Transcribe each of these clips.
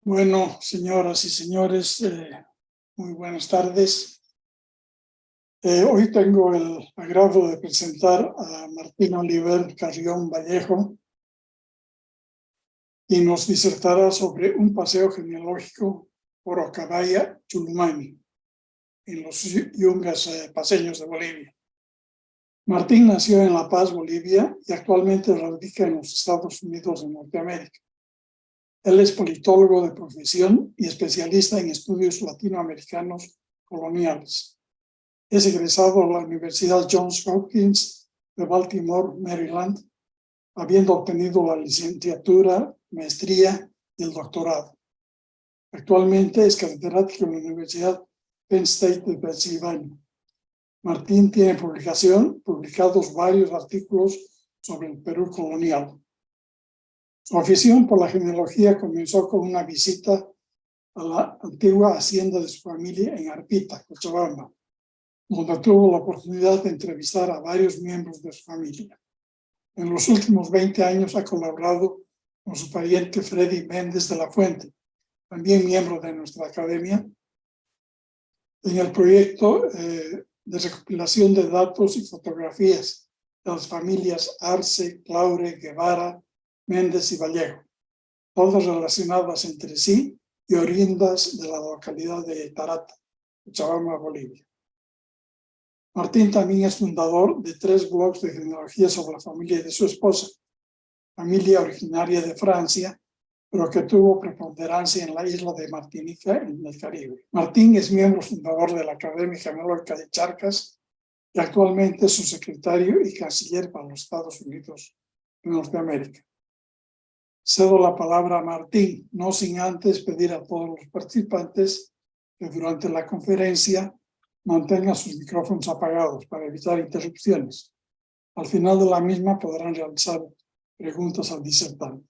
Bueno, señoras y señores, muy buenas tardes. Hoy tengo el agrado de presentar a Martín Oliver Carrión Vallejo y nos disertará sobre un paseo genealógico por Ocabaya, Chulumani, en los yungas paceños de Bolivia. Martín nació en La Paz, Bolivia, y actualmente radica en los Estados Unidos de Norteamérica. Él es politólogo de profesión y especialista en estudios latinoamericanos coloniales. Es egresado de la Universidad Johns Hopkins de Baltimore, Maryland, habiendo obtenido la licenciatura, maestría y el doctorado. Actualmente es catedrático en la Universidad Penn State de Pensilvania. Martín tiene publicados varios artículos sobre el Perú colonial. Su afición por la genealogía comenzó con una visita a la antigua hacienda de su familia en Arpita, Cochabamba, donde tuvo la oportunidad de entrevistar a varios miembros de su familia. En los últimos 20 años ha colaborado con su pariente Freddy Méndez de la Fuente, también miembro de nuestra academia, en el proyecto de recopilación de datos y fotografías de las familias Arce, Claure, Guevara, Méndez y Vallejo, todas relacionadas entre sí y oriundas de la localidad de Tarata, Cochabamba, Bolivia. Martín también es fundador de 3 blogs de genealogía sobre la familia de su esposa, familia originaria de Francia, pero que tuvo preponderancia en la isla de Martinica, en el Caribe. Martín es miembro fundador de la Academia Genealógica de Charcas y actualmente es su secretario y canciller para los Estados Unidos de Norteamérica. Cedo la palabra a Martín, no sin antes pedir a todos los participantes que durante la conferencia mantengan sus micrófonos apagados para evitar interrupciones. Al final de la misma podrán realizar preguntas al disertante.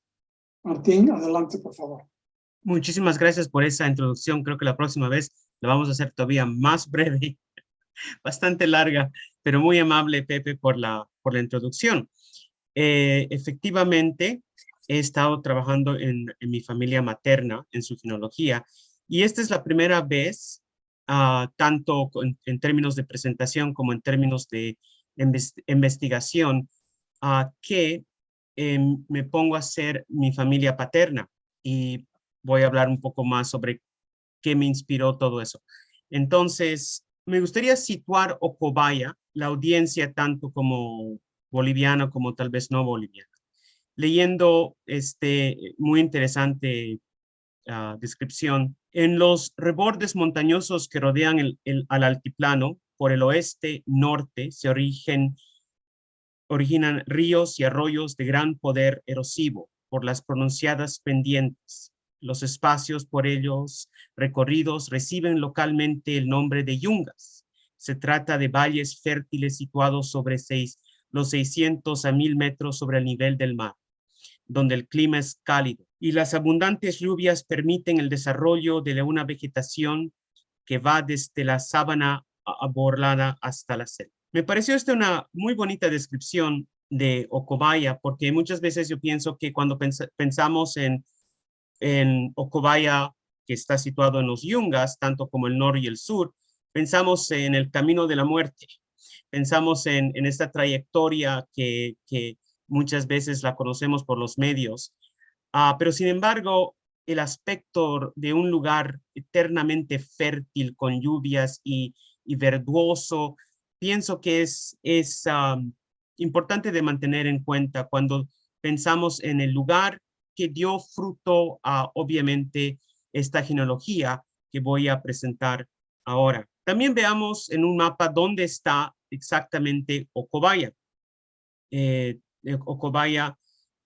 Martín, adelante, por favor. Muchísimas gracias por esa introducción. Creo que la próxima vez la vamos a hacer todavía más breve, bastante larga, pero muy amable, Pepe, por la introducción. Efectivamente, he estado trabajando en mi familia materna, en su genealogía, y esta es la primera vez, tanto en términos de presentación como en términos de investigación, que me pongo a hacer mi familia paterna y voy a hablar un poco más sobre qué me inspiró todo eso. Entonces, me gustaría situar Ocobaya, la audiencia tanto como boliviana como tal vez no boliviana. Leyendo muy interesante descripción, en los rebordes montañosos que rodean al altiplano, por el oeste-norte se originan ríos y arroyos de gran poder erosivo por las pronunciadas pendientes. Los espacios por ellos recorridos reciben localmente el nombre de yungas. Se trata de valles fértiles situados sobre los 600 a 1000 metros sobre el nivel del mar, donde el clima es cálido y las abundantes lluvias permiten el desarrollo de una vegetación que va desde la sabana aborlada hasta la selva. Me pareció esta una muy bonita descripción de Ocobaya, porque muchas veces yo pienso que cuando pensamos en Ocobaya, que está situado en los yungas, tanto como el norte y el sur, pensamos en el camino de la muerte, pensamos en esta trayectoria que muchas veces la conocemos por los medios, pero sin embargo, el aspecto de un lugar eternamente fértil con lluvias y verdoso, pienso que es importante de mantener en cuenta cuando pensamos en el lugar que dio fruto a, obviamente, esta genealogía que voy a presentar ahora. También veamos en un mapa dónde está exactamente Ocobaya. Ocobaya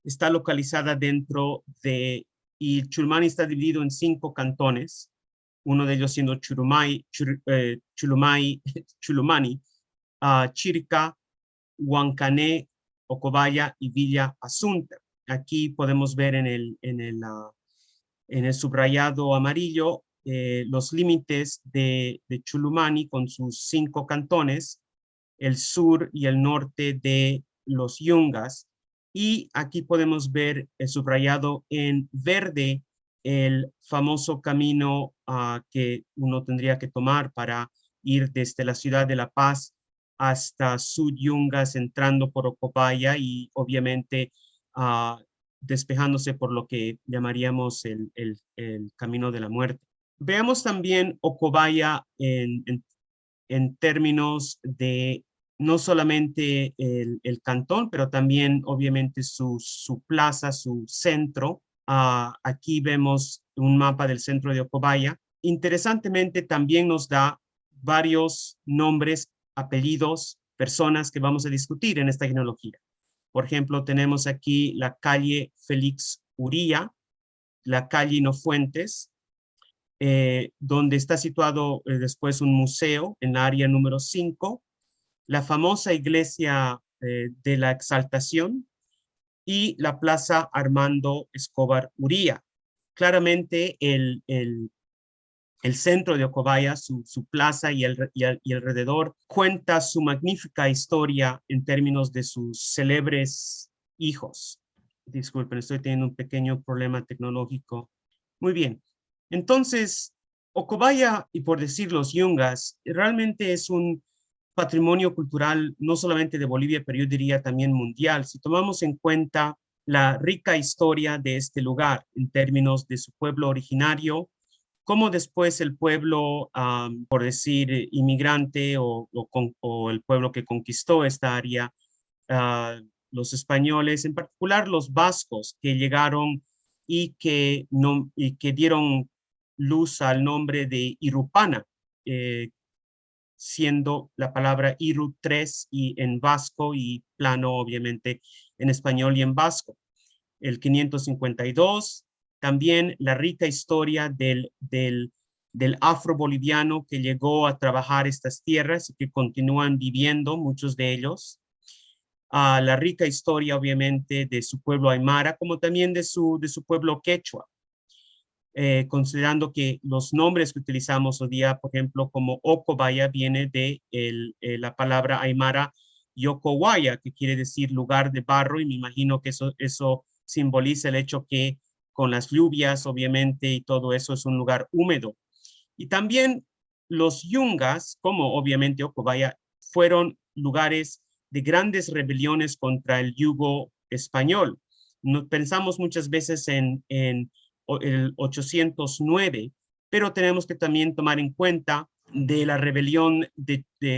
está localizada dentro de, y Chulumani está dividido en 5 cantones, uno de ellos siendo Chulumani, Chirica, Huancané, Ocobaya y Villa Asunta. Aquí podemos ver en el subrayado amarillo los límites de Chulumani con sus 5 cantones, el sur y el norte de los yungas. Y aquí podemos ver el subrayado en verde el famoso camino que uno tendría que tomar para ir desde la ciudad de La Paz hasta Sud-Yungas, entrando por Ocopaya y obviamente despejándose por lo que llamaríamos el camino de la muerte. Veamos también Ocopaya en términos de no solamente el cantón, pero también obviamente su plaza, su centro. Aquí vemos un mapa del centro de Ocopaya. Interesantemente, también nos da varios nombres, apellidos, personas que vamos a discutir en esta genealogía. Por ejemplo, tenemos aquí la calle Félix Uría, la calle Inofuentes, donde está situado después un museo en la área número 5, la famosa iglesia de la Exaltación y la plaza Armando Escobar Uría. Claramente el centro de Ocopaya, su plaza y alrededor, cuenta su magnífica historia en términos de sus célebres hijos. Disculpen, estoy teniendo un pequeño problema tecnológico. Muy bien. Entonces, Ocopaya, y por decir los Yungas, realmente es un patrimonio cultural no solamente de Bolivia, pero yo diría también mundial. Si tomamos en cuenta la rica historia de este lugar en términos de su pueblo originario, cómo después el pueblo, por decir, inmigrante o el pueblo que conquistó esta área, los españoles, en particular los vascos que llegaron y que dieron luz al nombre de Irupana, siendo la palabra Iru 3 y en vasco y plano obviamente en español y en vasco. El 552, también la rica historia del afro-boliviano que llegó a trabajar estas tierras y que continúan viviendo muchos de ellos. La rica historia obviamente de su pueblo aymara, como también de su pueblo quechua. Considerando que los nombres que utilizamos hoy día, por ejemplo, como Ocopaya, viene de la palabra aymara Yocowaya, que quiere decir lugar de barro, y me imagino que eso simboliza el hecho que con las lluvias, obviamente, y todo eso es un lugar húmedo. Y también los Yungas, como obviamente Ocopaya, fueron lugares de grandes rebeliones contra el yugo español. Pensamos muchas veces en el 809, pero tenemos que también tomar en cuenta de la rebelión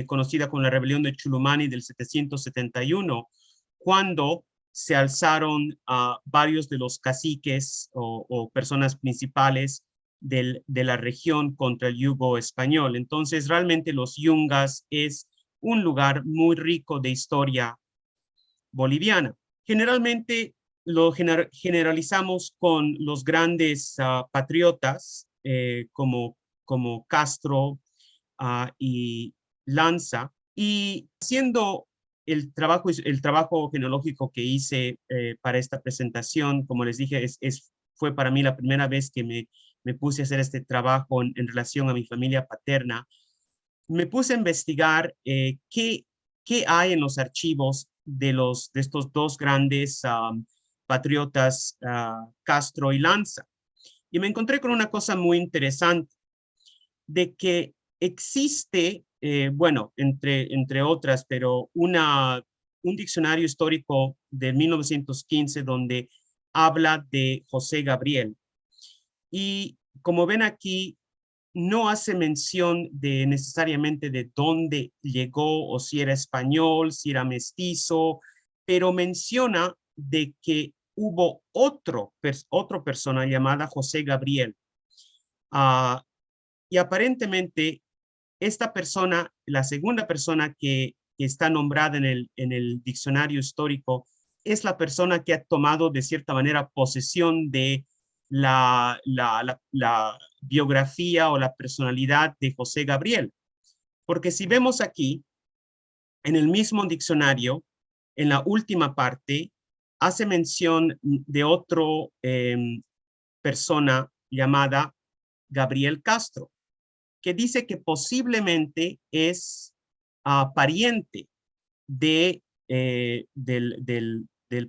conocida como la rebelión de Chulumani del 771, cuando se alzaron varios de los caciques o personas principales de la región contra el yugo español. Entonces, realmente los Yungas es un lugar muy rico de historia boliviana. Generalmente lo generalizamos con los grandes patriotas como Castro y Lanza, y haciendo el trabajo genealógico que hice para esta presentación, como les dije, fue para mí la primera vez que me puse a hacer este trabajo en relación a mi familia paterna. Me puse a investigar qué hay en los archivos de estos dos grandes patriotas, Castro y Lanza. Y me encontré con una cosa muy interesante, de que existe, bueno, entre otras, pero un diccionario histórico de 1915 donde habla de José Gabriel. Y como ven aquí, no hace mención de necesariamente de dónde llegó o si era español, si era mestizo, pero menciona de que hubo otra persona llamada José Gabriel. Y aparentemente esta persona, la segunda persona que está nombrada en el diccionario histórico, es la persona que ha tomado de cierta manera posesión de la biografía o la personalidad de José Gabriel. Porque si vemos aquí, en el mismo diccionario, en la última parte, hace mención de otro persona llamada Gabriel Castro, que dice que posiblemente es pariente del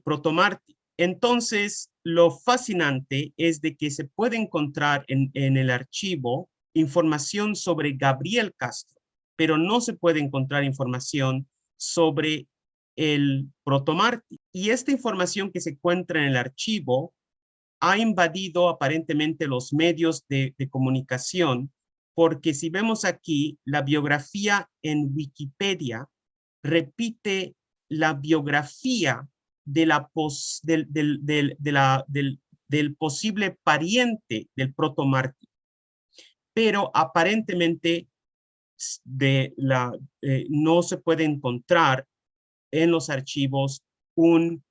protomártir. Entonces, lo fascinante es de que se puede encontrar en el archivo información sobre Gabriel Castro, pero no se puede encontrar información sobre el protomártir. Y esta información que se encuentra en el archivo ha invadido aparentemente los medios de comunicación, porque si vemos aquí, la biografía en Wikipedia repite la biografía de del posible pariente del protomártir, pero aparentemente no se puede encontrar en los archivos un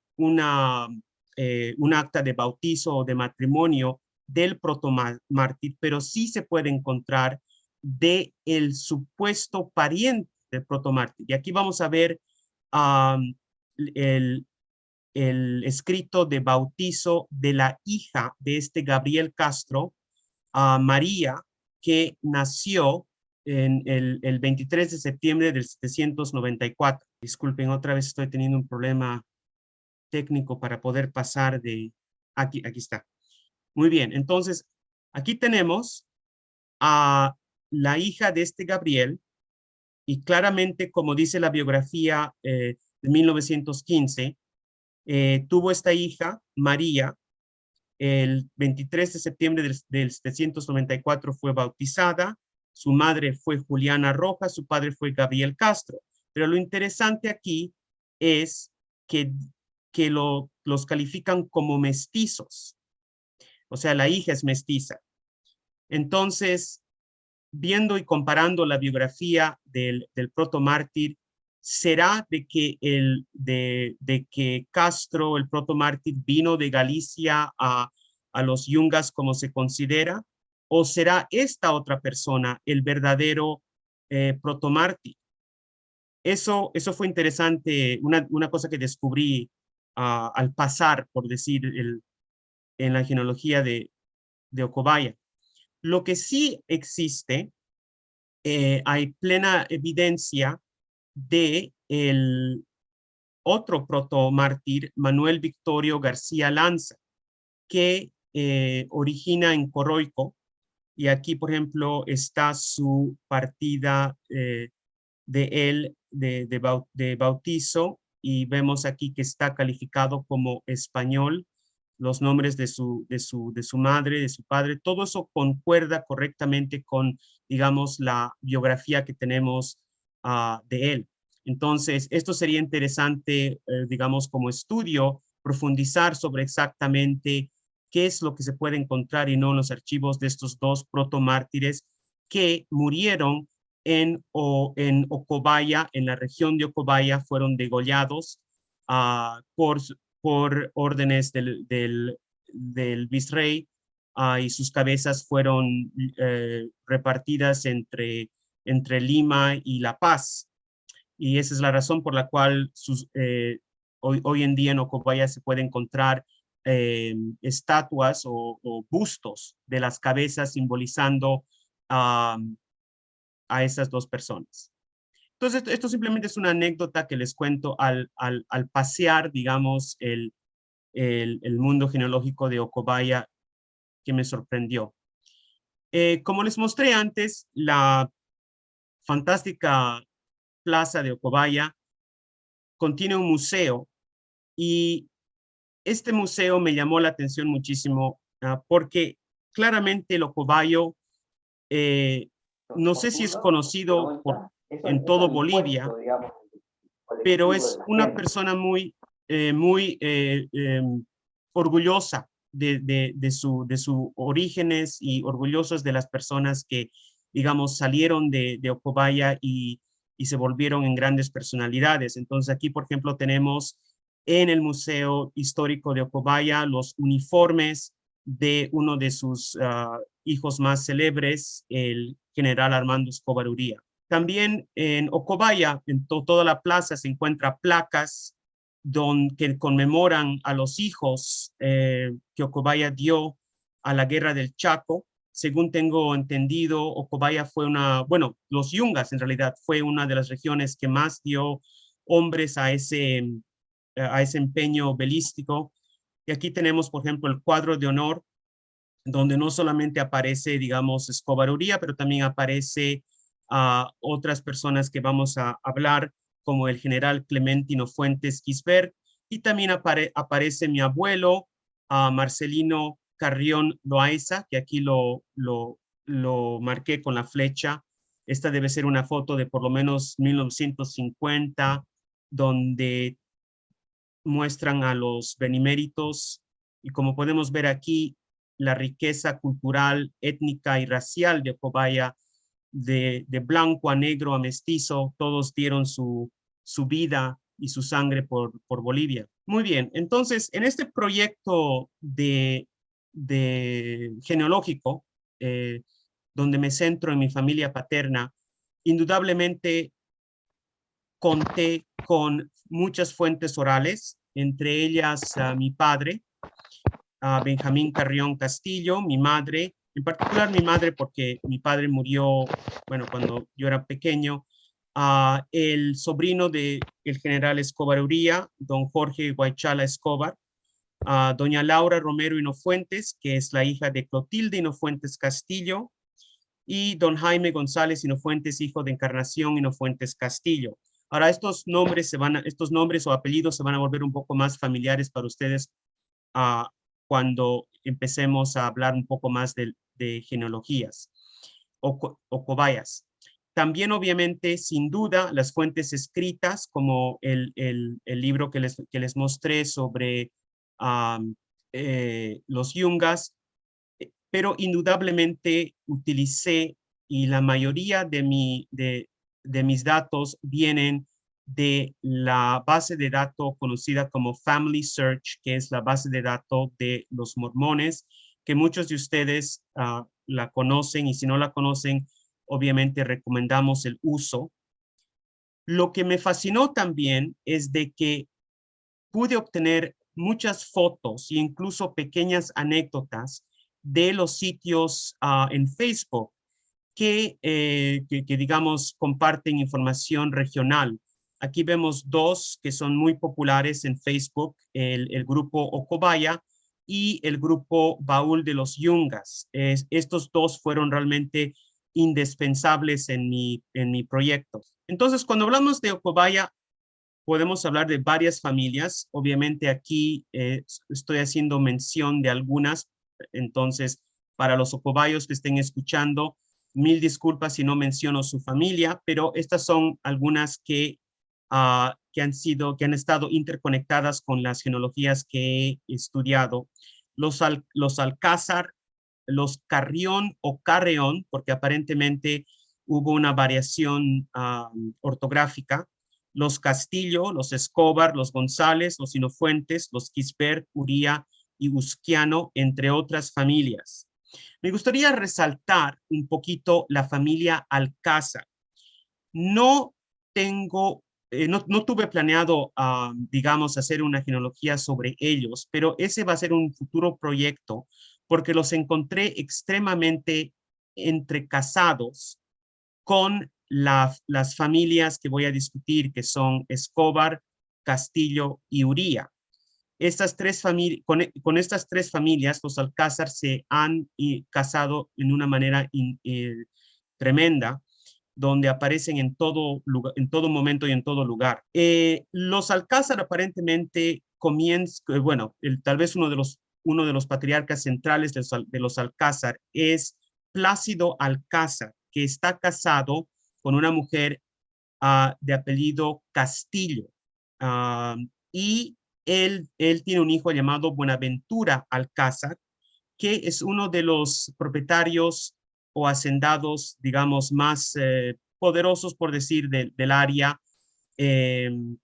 acta de bautizo o de matrimonio del protomártir, pero sí se puede encontrar de el supuesto pariente del protomártir. Y aquí vamos a ver el, escrito de bautizo de la hija de este Gabriel Castro, María, que nació en el 23 de septiembre del 794. Disculpen, otra vez estoy teniendo un problema técnico para poder pasar de... Aquí está. Muy bien, entonces, aquí tenemos a la hija de este Gabriel, y claramente, como dice la biografía de 1915, tuvo esta hija, María, el 23 de septiembre del 794 fue bautizada, su madre fue Juliana Rojas, su padre fue Gabriel Castro. Pero lo interesante aquí es que los califican como mestizos. O sea, la hija es mestiza. Entonces, viendo y comparando la biografía del protomártir, ¿será de que, de que Castro, el protomártir, vino de Galicia a los yungas como se considera? ¿O será esta otra persona el verdadero protomártir? Eso fue interesante, una cosa que descubrí al pasar, por decir, en la genealogía de Ocobaya. Lo que sí existe, hay plena evidencia de el otro protomártir, Manuel Victorio García Lanza, que origina en Coroico, y aquí, por ejemplo, está su partida de él de bautizo, y vemos aquí que está calificado como español, los nombres de su madre, de su padre, todo eso concuerda correctamente con, digamos, la biografía que tenemos de él. Entonces, esto sería interesante, digamos, como estudio, profundizar sobre exactamente qué es lo que se puede encontrar y no en los archivos de estos dos protomártires que murieron en Ocobaya, en la región de Ocobaya, fueron degollados por órdenes del virrey, y sus cabezas fueron repartidas entre Lima y La Paz. Y esa es la razón por la cual hoy en día en Ocobaya se puede encontrar estatuas o bustos de las cabezas simbolizando a esas dos personas. Entonces, esto simplemente es una anécdota que les cuento al pasear, digamos, el mundo genealógico de Ocobaya, que me sorprendió. Como les mostré antes, la fantástica plaza de Ocobaya contiene un museo, y este museo me llamó la atención muchísimo porque claramente el Ocobayo, no sé si es conocido en todo Bolivia, pero es una persona muy orgullosa de sus orígenes, y orgullosos de las personas que, digamos, salieron de Ocobaya y se volvieron en grandes personalidades. Entonces aquí, por ejemplo, tenemos en el Museo Histórico de Ocobaya los uniformes de uno de sus hijos más célebres, el general Armando Escobar Uría. También en Ocobaya, en toda la plaza, se encuentran placas que conmemoran a los hijos que Ocobaya dio a la guerra del Chaco. Según tengo entendido, Ocobaya fue los yungas en realidad fue una de las regiones que más dio hombres a ese empeño belístico. Y aquí tenemos, por ejemplo, el cuadro de honor, donde no solamente aparece, digamos, Escobar Uría, pero también aparece otras personas que vamos a hablar, como el general Clementino Fuentes Quisbert, y también aparece mi abuelo, Marcelino Carrión Loaiza, que aquí lo marqué con la flecha. Esta debe ser una foto de por lo menos 1950, donde muestran a los beneméritos, y como podemos ver aquí, la riqueza cultural, étnica y racial de Ocobaya, de blanco a negro a mestizo, todos dieron su vida y su sangre por Bolivia. Muy bien, entonces en este proyecto de genealógico, donde me centro en mi familia paterna, indudablemente conté con muchas fuentes orales, entre ellas mi padre, Benjamín Carrión Castillo, mi madre, en particular mi madre porque mi padre murió, bueno, cuando yo era pequeño, el sobrino del general Escobar Uría, don Jorge Guaychala Escobar, doña Laura Romero Hinofuentes, que es la hija de Clotilde Hinofuentes Castillo, y don Jaime González Hinofuentes, hijo de Encarnación Hinofuentes Castillo. Ahora, estos nombres o apellidos se van a volver un poco más familiares para ustedes cuando empecemos a hablar un poco más de genealogías o cobayas. También, obviamente, sin duda, las fuentes escritas, como el libro que les mostré sobre los yungas, pero indudablemente utilicé, y la mayoría de mis datos vienen de la base de datos conocida como Family Search, que es la base de datos de los mormones, que muchos de ustedes la conocen, y si no la conocen, obviamente recomendamos el uso. Lo que me fascinó también es de que pude obtener muchas fotos e incluso pequeñas anécdotas de los sitios en Facebook que, digamos, comparten información regional. Aquí vemos dos que son muy populares en Facebook, el grupo Ocobaya y el grupo Baúl de los Yungas. Estos dos fueron realmente indispensables en mi proyecto. Entonces, cuando hablamos de Ocobaya, podemos hablar de varias familias. Obviamente aquí estoy haciendo mención de algunas. Entonces, para los ocobayos que estén escuchando, mil disculpas si no menciono su familia, pero estas son algunas que han estado interconectadas con las genealogías que he estudiado. Los Alcázar, los Carrión o Carreón, porque aparentemente hubo una variación ortográfica, los Castillo, los Escobar, los González, los Hinofuentes, los Quisbert, Uría y Usquiano, entre otras familias. Me gustaría resaltar un poquito la familia Alcázar. No tuve planeado, digamos, hacer una genealogía sobre ellos, pero ese va a ser un futuro proyecto porque los encontré extremadamente entrecasados con las familias que voy a discutir, que son Escobar, Castillo y Uría. Con estas tres familias, los Alcázar se han casado en una manera tremenda, donde aparecen en todo momento y en todo lugar. Los Alcázar aparentemente tal vez uno de los patriarcas centrales de los Alcázar es Plácido Alcázar, que está casado con una mujer de apellido Castillo. Y él tiene un hijo llamado Buenaventura Alcázar, que es uno de los propietarios o hacendados, digamos, más poderosos, por decir, del área.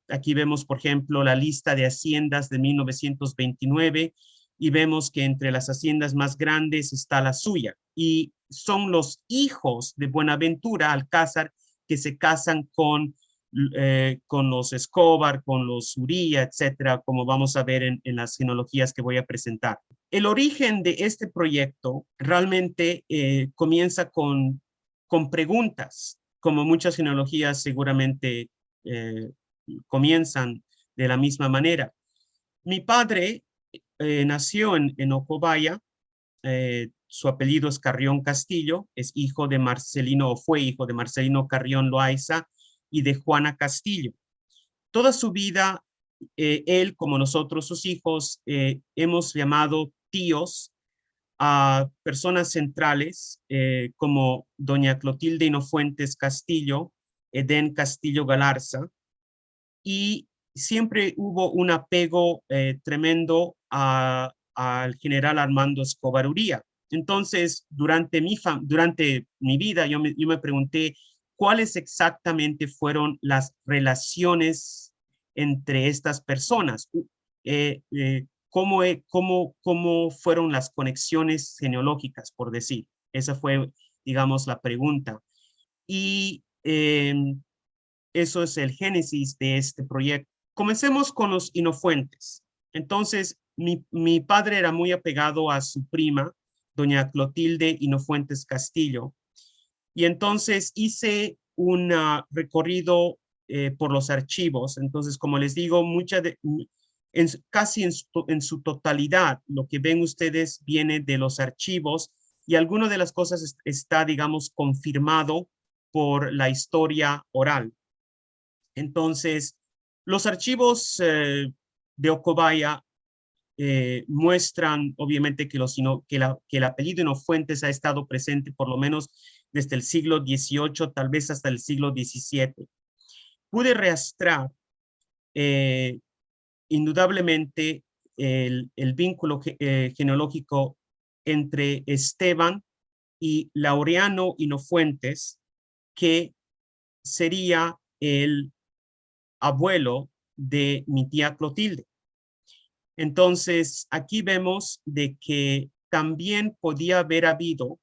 Aquí vemos, por ejemplo, la lista de haciendas de 1929 y vemos que entre las haciendas más grandes está la suya. Y son los hijos de Buenaventura Alcázar que se casan con los Escobar, con los Uría, etcétera, como vamos a ver en las genealogías que voy a presentar. El origen de este proyecto realmente comienza con preguntas, como muchas genealogías seguramente comienzan de la misma manera. Mi padre nació en Ocobaya. Su apellido es Carrión Castillo, es hijo de Marcelino, o fue hijo de Marcelino Carrión Loaiza y de Juana Castillo. Toda su vida, él, como nosotros, sus hijos, hemos llamado tíos a personas centrales como doña Clotilde Hinofuentes Castillo, Edén Castillo Galarza, y siempre hubo un apego tremendo al general Armando Escobar Uría. Entonces, durante mi vida, yo me pregunté cuáles exactamente fueron las relaciones entre estas personas. ¿Cómo fueron las conexiones genealógicas, por decir? Esa fue, digamos, la pregunta. Y eso es el génesis de este proyecto. Comencemos con los Hinofuentes. Entonces, mi padre era muy apegado a su prima, doña Clotilde Hinofuentes Castillo, y entonces hice un recorrido por los archivos. Entonces, como les digo, casi en su totalidad, lo que ven ustedes viene de los archivos y alguna de las cosas está, digamos, confirmado por la historia oral. Entonces, los archivos de Ocobaya muestran, obviamente, que el apellido Hinofuentes ha estado presente por lo menos desde el siglo XVIII, tal vez hasta el siglo XVII. Pude rastrear indudablemente el vínculo genealógico entre Esteban y Laureano Hinofuentes, que sería el abuelo de mi tía Clotilde. Entonces, aquí vemos de que también podía haber habido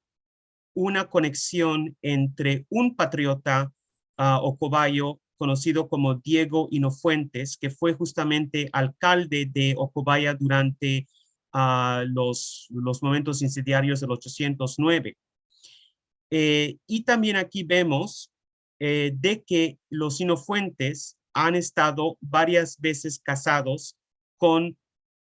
una conexión entre un patriota ocobayo conocido como Diego Hinofuentes, que fue justamente alcalde de Ocobaya durante los momentos incendiarios del 809. Y también aquí vemos de que los Hinofuentes han estado varias veces casados con,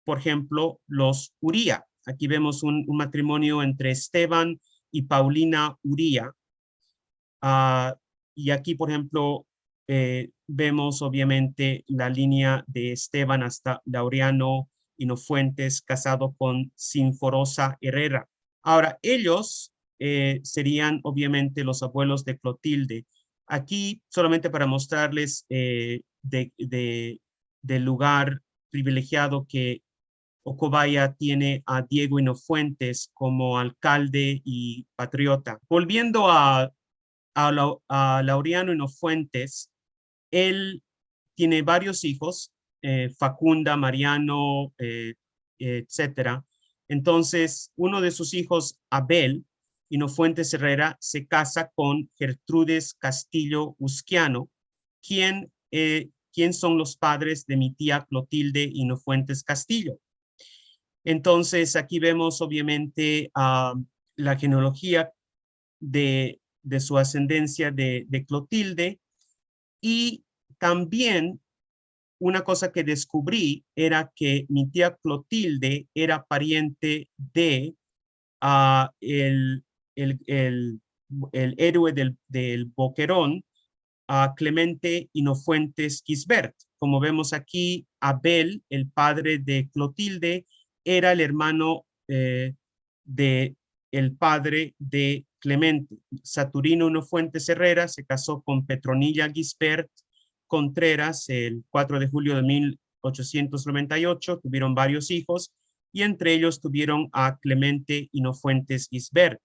por ejemplo, los Uría. Aquí vemos un matrimonio entre Esteban y Paulina Uría. Y aquí, por ejemplo, vemos obviamente la línea de Esteban hasta Laureano Hinofuentes, casado con Sinforosa Herrera. Ahora, ellos serían obviamente los abuelos de Clotilde. Aquí, solamente para mostrarles del lugar privilegiado que Ocobaya tiene a Diego Hinofuentes como alcalde y patriota. Volviendo a Laureano Hinofuentes, él tiene varios hijos, Facunda, Mariano, etcétera. Entonces, uno de sus hijos, Abel Hinofuentes Herrera, se casa con Gertrudes Castillo Usquiano, quien son los padres de mi tía Clotilde Hinofuentes Castillo. Entonces, aquí vemos obviamente la genealogía de su ascendencia de Clotilde, y también una cosa que descubrí era que mi tía Clotilde era pariente de el héroe del Boquerón, Clemente Hinofuentes Gisbert. Como vemos aquí, Abel, el padre de Clotilde, era el hermano de el padre de Clemente. Saturnino Hinofuentes Herrera se casó con Petronilla Gisbert Contreras el 4 de julio de 1898. Tuvieron varios hijos y entre ellos tuvieron a Clemente Hinofuentes Gisbert.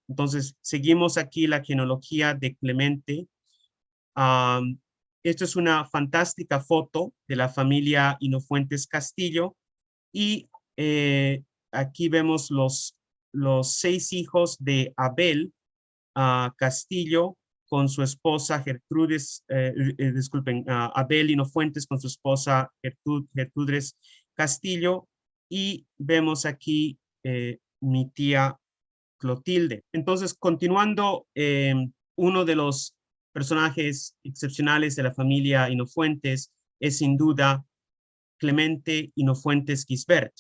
Entonces, seguimos aquí la genealogía de Clemente. Esto es una fantástica foto de la familia Hinofuentes Castillo y aquí vemos los 6 hijos de Abel Castillo con su esposa Gertrudes, disculpen, Abel Hinofuentes con su esposa Gertrudes Castillo, y vemos aquí mi tía Clotilde. Entonces, continuando, uno de los personajes excepcionales de la familia Hinofuentes es sin duda Clemente Hinofuentes Gisbert.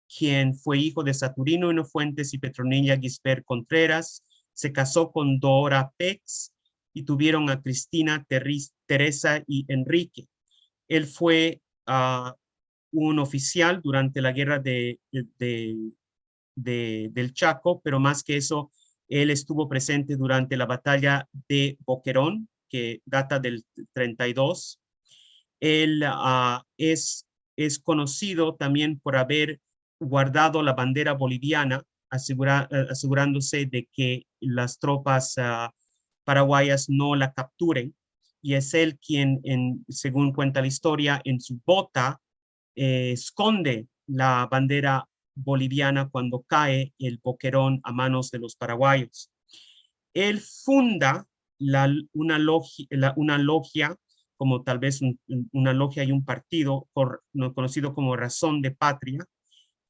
quien fue hijo de Saturnino Hino Fuentes y Petronilla Gisbert Contreras. Se casó con Dora Pex y tuvieron a Cristina, Teresa y Enrique. Él fue un oficial durante la guerra del Chaco, pero más que eso, él estuvo presente durante la batalla de Boquerón, que data del 32. Él es conocido también por haber guardado la bandera boliviana, asegurándose de que las tropas paraguayas no la capturen. Y es él quien, según cuenta la historia, en su bota esconde la bandera boliviana cuando cae el Boquerón a manos de los paraguayos. Él funda una logia, como tal vez una logia y un partido conocido como Razón de Patria.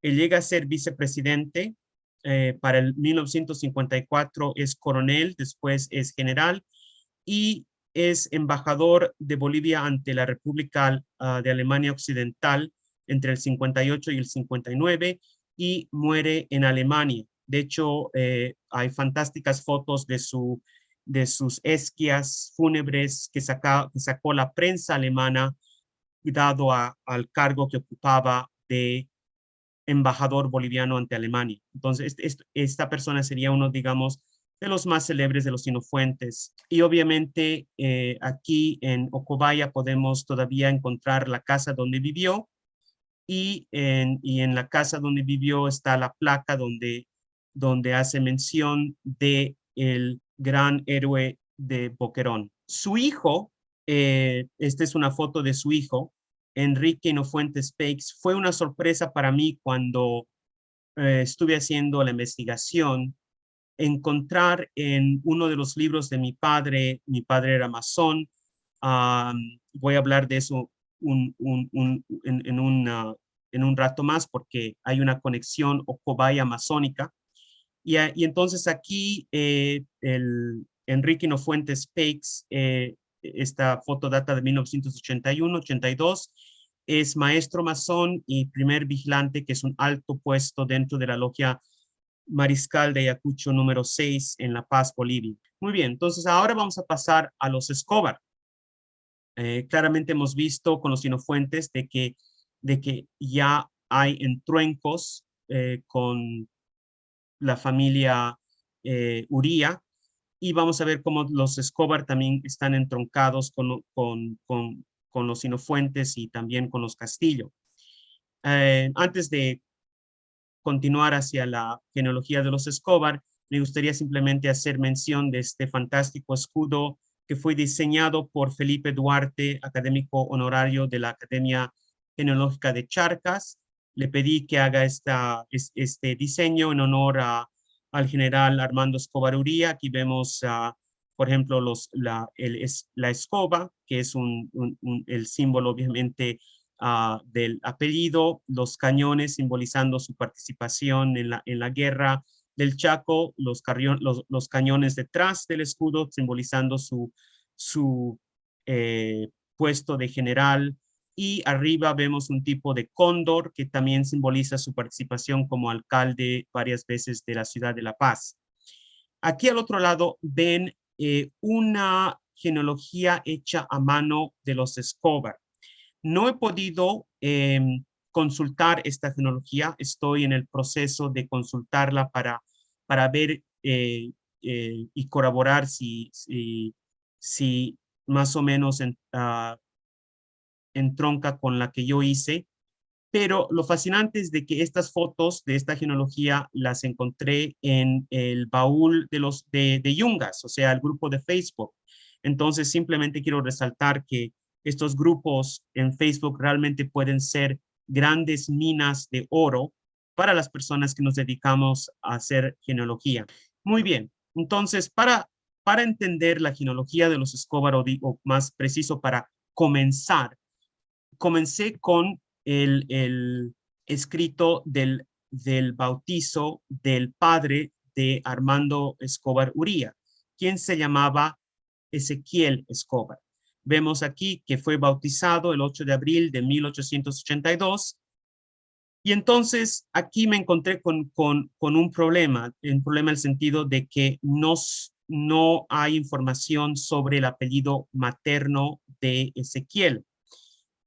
Él llega a ser vicepresidente. Para el 1954 es coronel, después es general y es embajador de Bolivia ante la República de Alemania Occidental entre el 58 y el 59 y muere en Alemania. De hecho, hay fantásticas fotos de sus esquias fúnebres que sacó la prensa alemana, dado al cargo que ocupaba de embajador boliviano ante Alemania. Entonces, esta persona sería uno, digamos, de los más célebres de los Hinofuentes. Y obviamente aquí en Ocobaya podemos todavía encontrar la casa donde vivió y en la casa donde vivió está la placa donde hace mención de el gran héroe de Boquerón. Su hijo, esta es una foto de su hijo, Enrique Hinofuentes Peix. Fue una sorpresa para mí cuando estuve haciendo la investigación, encontrar en uno de los libros de mi padre era masón. Voy a hablar de eso en un rato más porque hay una conexión Ocobaya masónica. Y entonces aquí el Enrique Hinofuentes Peix, esta foto data de 1981-82, es maestro masón y primer vigilante, que es un alto puesto dentro de la logia Mariscal de Ayacucho número 6 en La Paz, Bolivia. Muy bien, entonces ahora vamos a pasar a los Escobar. Claramente hemos visto con los Hinofuentes de que ya hay entruencos con la familia Uría, y vamos a ver cómo los Escobar también están entroncados con los Hinofuentes y también con los Castillo. Antes de continuar hacia la genealogía de los Escobar, me gustaría simplemente hacer mención de este fantástico escudo que fue diseñado por Felipe Duarte, académico honorario de la Academia Genealógica de Charcas. Le pedí que haga este diseño en honor al general Armando Escobar Uría. Aquí vemos, por ejemplo, la escoba, que es el símbolo obviamente del apellido, los cañones simbolizando su participación en la guerra del Chaco, los cañones detrás del escudo simbolizando su puesto de general, y arriba vemos un tipo de cóndor que también simboliza su participación como alcalde varias veces de la ciudad de La Paz. Aquí al otro lado ven una genealogía hecha a mano de los Escobar. No he podido consultar esta genealogía, estoy en el proceso de consultarla para ver y corroborar si más o menos entronca con la que yo hice, pero lo fascinante es de que estas fotos de esta genealogía las encontré en el baúl de Yungas, o sea, el grupo de Facebook. Entonces, simplemente quiero resaltar que estos grupos en Facebook realmente pueden ser grandes minas de oro para las personas que nos dedicamos a hacer genealogía. Muy bien, entonces, para entender la genealogía de los Escobar, o más preciso, para comenzar, comencé con el escrito del bautizo del padre de Armando Escobar Uría, quien se llamaba Ezequiel Escobar. Vemos aquí que fue bautizado el 8 de abril de 1882 Y entonces aquí me encontré con un problema en el sentido de que no hay información sobre el apellido materno de Ezequiel.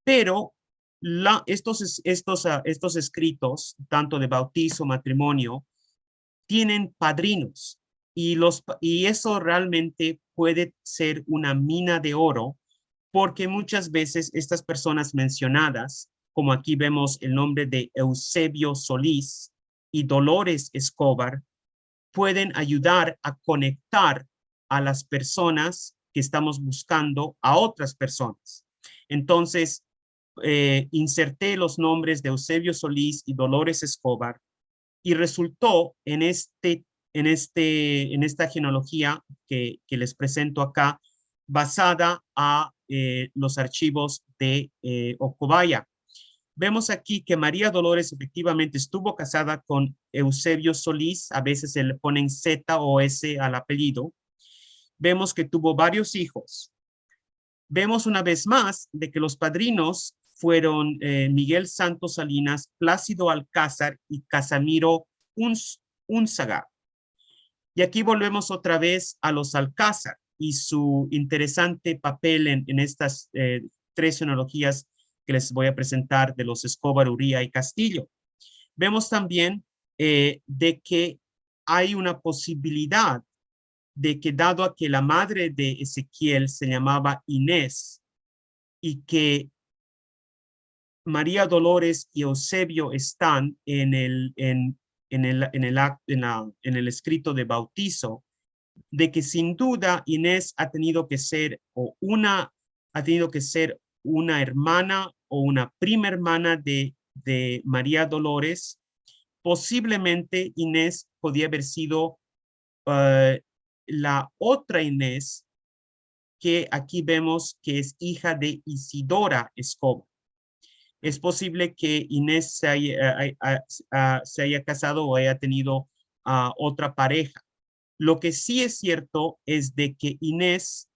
Pero estos escritos, tanto de bautizo, matrimonio, tienen padrinos y eso realmente puede ser una mina de oro porque muchas veces estas personas mencionadas, como aquí vemos el nombre de Eusebio Solís y Dolores Escobar, pueden ayudar a conectar a las personas que estamos buscando a otras personas. Entonces, inserté los nombres de Eusebio Solís y Dolores Escobar y resultó en esta genealogía que les presento acá, basada a los archivos de Ocubaya. Vemos aquí que María Dolores efectivamente estuvo casada con Eusebio Solís, a veces se le ponen Z o S al apellido. Vemos que tuvo varios hijos. Vemos una vez más de que los padrinos fueron Miguel Santos Salinas, Plácido Alcázar y Casamiro Unzaga. Y aquí volvemos otra vez a los Alcázar y su interesante papel en estas tres genealogías que les voy a presentar de los Escobar, Uría y Castillo. Vemos también de que hay una posibilidad de que dado a que la madre de Ezequiel se llamaba Inés y que María Dolores y Eusebio están en el escrito de bautizo, de que sin duda Inés ha tenido que ser una hermana o una prima hermana de María Dolores. Posiblemente Inés podía haber sido la otra Inés que aquí vemos que es hija de Isidora Escobar. Es posible que Inés se haya casado o haya tenido otra pareja. Lo que sí es cierto es de que Inés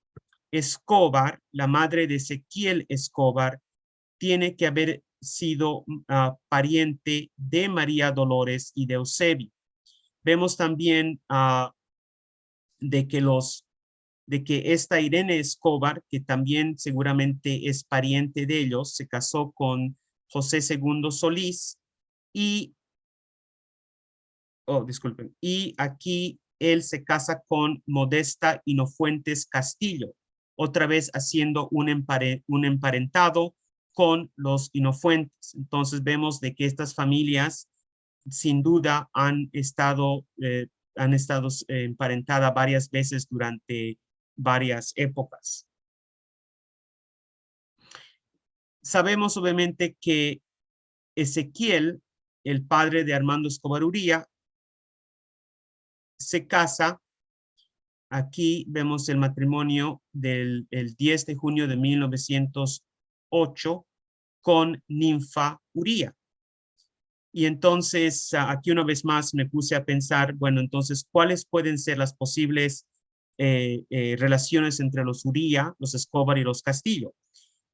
Escobar, la madre de Ezequiel Escobar, tiene que haber sido pariente de María Dolores y de Eusebio. Vemos también de que esta Irene Escobar, que también seguramente es pariente de ellos, se casó con José II Solís y aquí él se casa con Modesta Inofuentes Castillo, otra vez haciendo un emparentado con los Inofuentes. Entonces vemos de que estas familias sin duda han estado emparentadas varias veces durante varias épocas. Sabemos obviamente que Ezequiel, el padre de Armando Escobar Uría, se casa. Aquí vemos el matrimonio del 10 de junio de 1908 con Ninfa Uría. Y entonces aquí una vez más me puse a pensar, bueno, entonces, ¿cuáles pueden ser las posibles relaciones entre los Uría, los Escobar y los Castillo?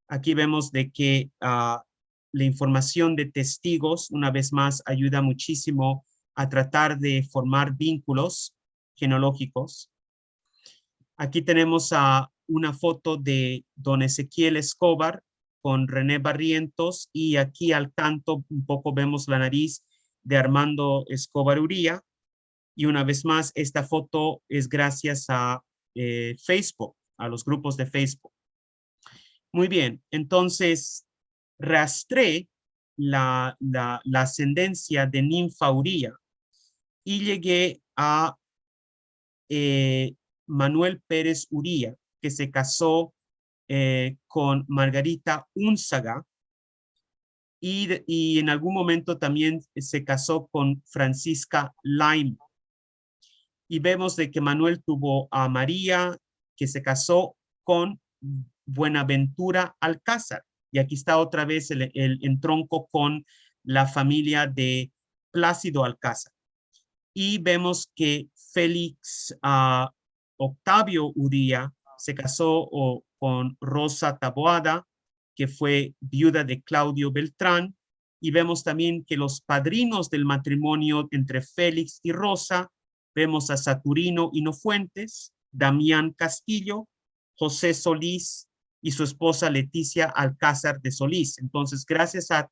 Aquí vemos de que la información de testigos, una vez más, ayuda muchísimo a tratar de formar vínculos genealógicos. Aquí tenemos una foto de don Ezequiel Escobar con René Barrientos y aquí al canto un poco vemos la nariz de Armando Escobar Uría. Y una vez más, esta foto es gracias a Facebook, a los grupos de Facebook. Muy bien, entonces rastré la ascendencia de Ninfa Uría y llegué a Manuel Pérez Uría, que se casó con Margarita Unzaga y en algún momento también se casó con Francisca Laim. Y vemos de que Manuel tuvo a María, que se casó con Buenaventura Alcázar. Y aquí está otra vez el entronco con la familia de Plácido Alcázar. Y vemos que Félix Octavio Uría se casó con Rosa Taboada, que fue viuda de Claudio Beltrán, y vemos también que los padrinos del matrimonio entre Félix y Rosa, vemos a Saturino Hinofuentes, Damián Castillo, José Solís y su esposa Leticia Alcázar de Solís. Entonces, gracias a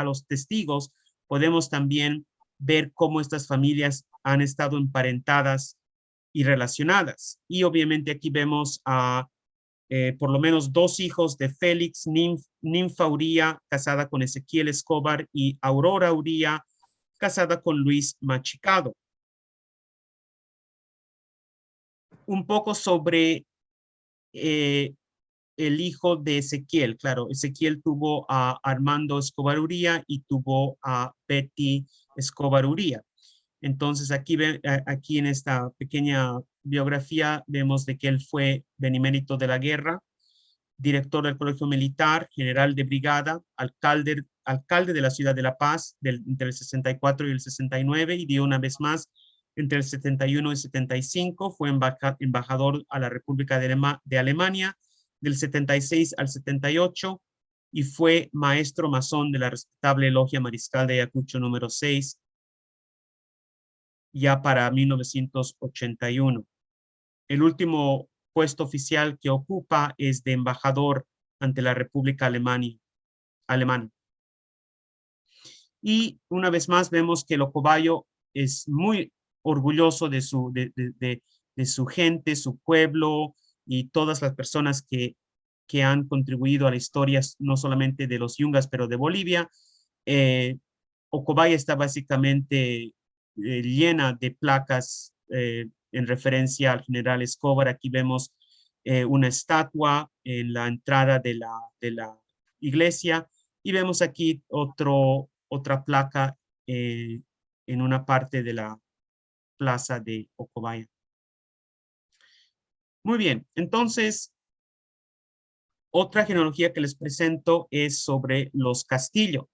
los testigos, podemos también ver cómo estas familias han estado emparentadas y relacionadas. Y obviamente aquí vemos a por lo menos 2 hijos de Félix, Ninfa Uría, casada con Ezequiel Escobar, y Aurora Uría, casada con Luis Machicado. Un poco sobre el hijo de Ezequiel. Claro, Ezequiel tuvo a Armando Escobar Uría y tuvo a Betty Escobar Uría. Entonces aquí en esta pequeña biografía vemos de que él fue benemérito de la guerra, director del Colegio Militar, general de brigada, alcalde de la ciudad de La Paz entre el 64 y el 69, y de una vez más entre el 71 y 75, fue embajador a la República de Alemania del 76 al 78, y fue maestro masón de la respetable Logia Mariscal de Ayacucho número 6, ya para 1981. El último puesto oficial que ocupa es de embajador ante la República Alemana. Y una vez más vemos que el Ocobayo es muy orgulloso de su gente, su pueblo y todas las personas que han contribuido a la historia, no solamente de los Yungas, pero de Bolivia. Ocobayo está básicamente llena de placas en referencia al general Escobar. Aquí vemos una estatua en la entrada de la iglesia, y vemos aquí otra placa en una parte de la plaza de Ocobayo. Muy bien, entonces, otra genealogía que les presento es sobre los Castillo.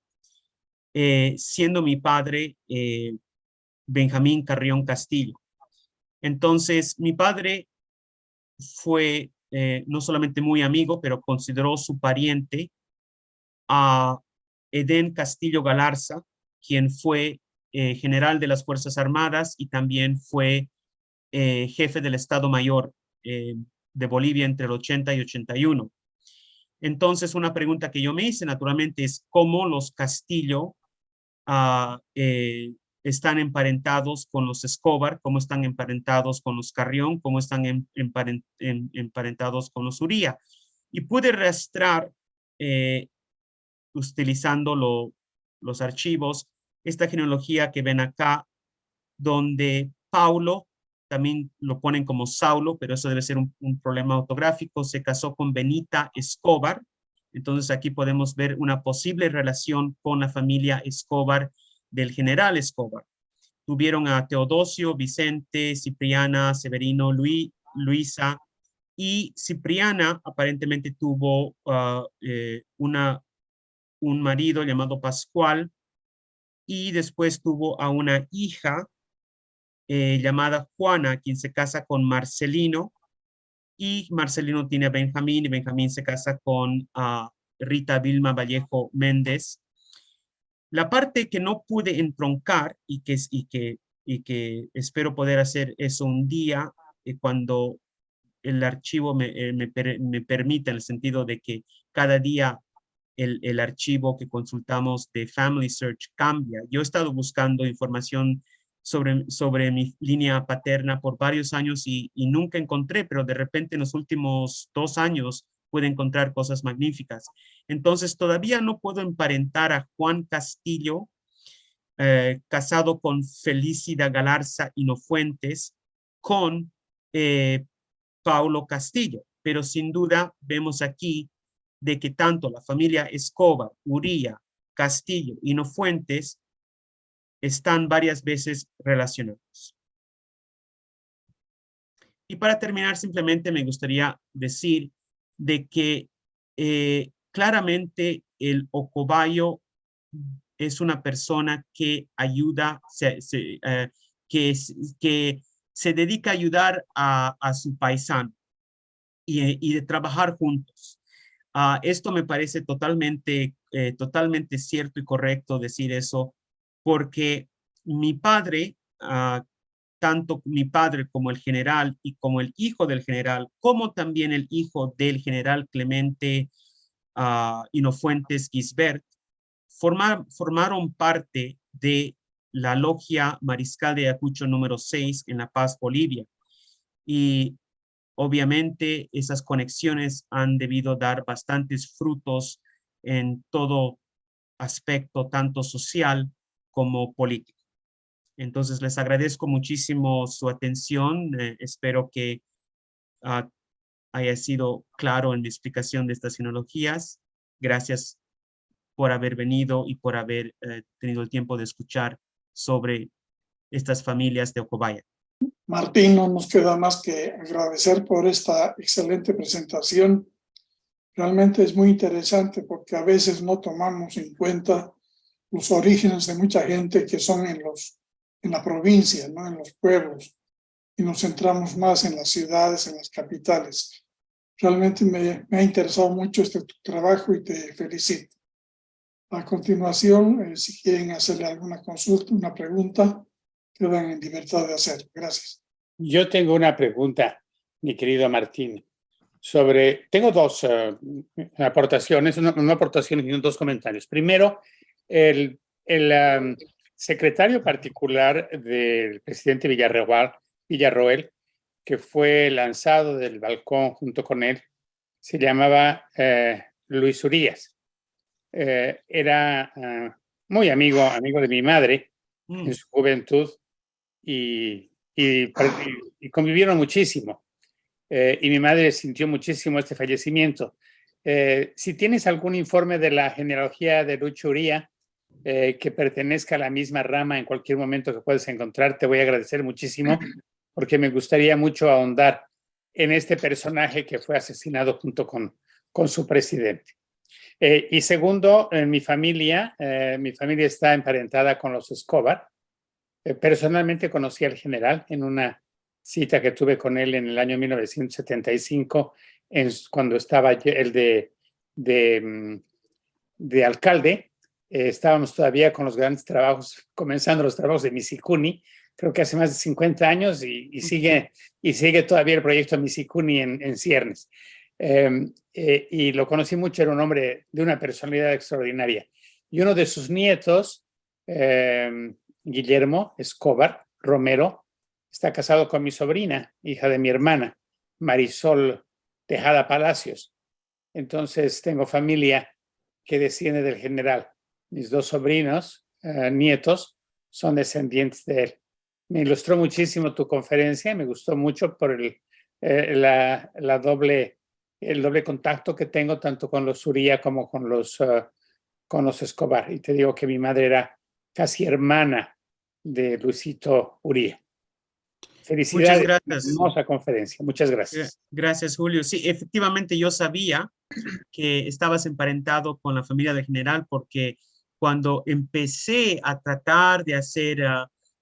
Siendo mi padre Benjamín Carrión Castillo. Entonces, mi padre fue no solamente muy amigo, pero consideró su pariente a Edén Castillo Galarza, quien fue general de las Fuerzas Armadas y también fue jefe del Estado Mayor de Bolivia entre el 80 y 81. Entonces, una pregunta que yo me hice naturalmente es cómo los Castillo están emparentados con los Escobar, cómo están emparentados con los Carrión, cómo están emparentados con los Uría. Y pude rastrear, utilizando los archivos, esta genealogía que ven acá, donde Paulo, también lo ponen como Saulo, pero eso debe ser un problema ortográfico, se casó con Benita Escobar. Entonces aquí podemos ver una posible relación con la familia Escobar del general Escobar. Tuvieron a Teodosio, Vicente, Cipriana, Severino, Luisa, y Cipriana aparentemente tuvo un marido llamado Pascual, y después tuvo a una hija llamada Juana, quien se casa con Marcelino, y Marcelino tiene a Benjamín, y Benjamín se casa con Rita Vilma Vallejo Méndez. La parte que no pude entroncar y que espero poder hacer eso un día cuando el archivo me permita, en el sentido de que cada día el archivo que consultamos de Family Search cambia. Yo he estado buscando información sobre mi línea paterna por varios años y nunca encontré, pero de repente en los últimos 2 años pude encontrar cosas magníficas. Entonces todavía no puedo emparentar a Juan Castillo, casado con Felicida Galarza Hinofuentes, con Paulo Castillo, pero sin duda vemos aquí de que tanto la familia Escobar, Uría, Castillo y Hinofuentes están varias veces relacionados. Y para terminar, simplemente me gustaría decir de que claramente el Ocobayo es una persona que ayuda, que se dedica a ayudar a su paisano y de trabajar juntos. Esto me parece totalmente totalmente cierto y correcto decir eso, porque mi padre, tanto mi padre como el general y como el hijo del general, como también el hijo del general Clemente Inofuentes Gisbert, formaron parte de la logia mariscal de Ayacucho número 6 en La Paz, Bolivia. Y obviamente esas conexiones han debido dar bastantes frutos en todo aspecto, tanto social como político. Entonces les agradezco muchísimo su atención. Espero que uh, haya sido claro en mi explicación de estas genealogías. Gracias por haber venido y por haber tenido el tiempo de escuchar sobre estas familias de Ocobaya. Martín, no nos queda más que agradecer por esta excelente presentación. Realmente es muy interesante porque a veces no tomamos en cuenta los orígenes de mucha gente que son en la provincia, ¿no? En los pueblos, y nos centramos más en las ciudades, en las capitales. Realmente me ha interesado mucho tu trabajo y te felicito. A continuación, si quieren hacerle alguna consulta, una pregunta, quedan en libertad de hacerlo. Gracias. Yo tengo una pregunta, mi querido Martín, tengo dos aportaciones, una aportación y dos comentarios. Primero, el secretario particular del presidente Villarroel, que fue lanzado del balcón junto con él, se llamaba Luis Urías. Era muy amigo de mi madre en su juventud y convivieron muchísimo. Y mi madre sintió muchísimo este fallecimiento. Si tienes algún informe de la genealogía de Lucho Uría que pertenezca a la misma rama en cualquier momento que puedas encontrar, te voy a agradecer muchísimo porque me gustaría mucho ahondar en este personaje que fue asesinado junto con su presidente. Y segundo, en mi familia está emparentada con los Escobar. Personalmente conocí al general en una cita que tuve con él en el año 1975, cuando estaba él de alcalde. Estábamos todavía con los grandes trabajos, comenzando los trabajos de Misicuni, creo que hace más de 50 años, y sigue todavía el proyecto Misicuni en ciernes. Y lo conocí mucho, era un hombre de una personalidad extraordinaria. Y uno de sus nietos, Guillermo Escobar Romero, está casado con mi sobrina, hija de mi hermana, Marisol Tejada Palacios. Entonces tengo familia que desciende del general. Mis dos sobrinos, nietos, son descendientes de él. Me ilustró muchísimo tu conferencia, me gustó mucho por el doble contacto que tengo tanto con los Uría como con los Escobar. Y te digo que mi madre era casi hermana de Luisito Uría. Felicidades. Muchas gracias. Hermosa conferencia. Muchas gracias. Gracias, Julio. Sí, efectivamente yo sabía que estabas emparentado con la familia del general porque cuando empecé a tratar de hacer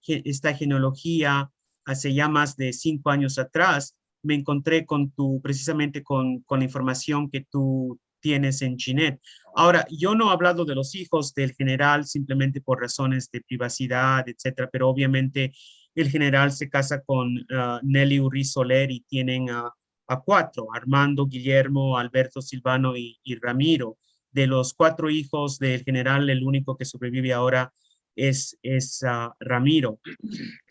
esta genealogía hace ya más de 5 años atrás, me encontré precisamente con la información que tú tienes en Chinet. Ahora, yo no he hablado de los hijos del general simplemente por razones de privacidad, etcétera, pero obviamente el general se casa con Nelly Urriz Soler y tienen a 4, Armando, Guillermo, Alberto, Silvano y Ramiro. De los 4 hijos del general, el único que sobrevive ahora es Ramiro.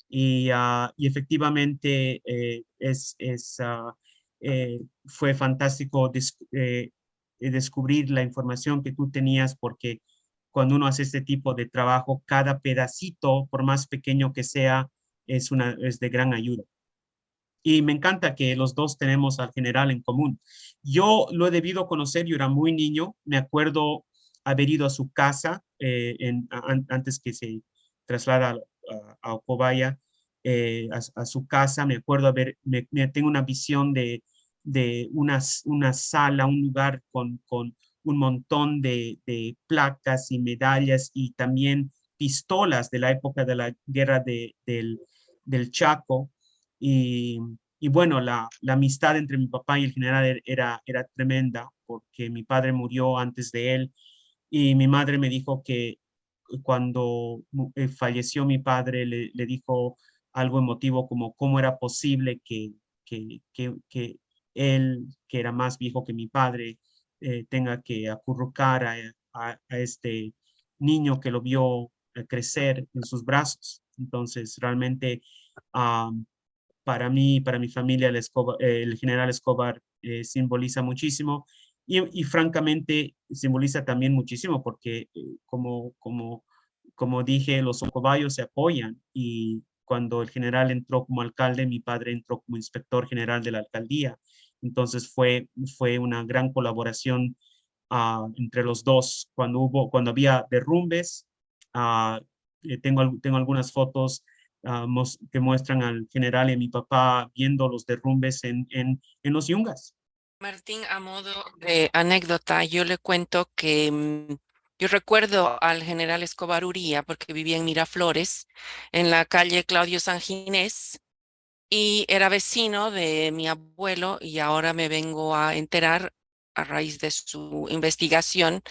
Y efectivamente fue fantástico descubrir la información que tú tenías, porque cuando uno hace este tipo de trabajo, cada pedacito, por más pequeño que sea, es de gran ayuda. Y me encanta que los dos tenemos al general en común. Yo lo he debido conocer, yo era muy niño, me acuerdo haber ido a su casa antes que se traslada a Ocobaya, a su casa. Me acuerdo tengo una visión de una sala, un lugar con un montón de placas y medallas y también pistolas de la época de la guerra del Chaco. Y bueno, la amistad entre mi papá y el general era tremenda porque mi padre murió antes de él Y mi madre me dijo que cuando falleció mi padre, le dijo algo emotivo como cómo era posible que él, que era más viejo que mi padre, tenga que acurrucar a este niño que lo vio crecer en sus brazos. Entonces, realmente, para mí, para mi familia, el general Escobar simboliza muchísimo y francamente simboliza también muchísimo porque como dije, los Ocobayos se apoyan y cuando el general entró como alcalde, mi padre entró como inspector general de la alcaldía. Entonces fue una gran colaboración entre los dos. Cuando había derrumbes, ah, tengo algunas fotos que muestran al general y a mi papá viendo los derrumbes en los Yungas. Martín, a modo de anécdota, yo le cuento que yo recuerdo al general Escobar Uría porque vivía en Miraflores, en la calle Claudio San Ginés, y era vecino de mi abuelo y ahora me vengo a enterar a raíz de su investigación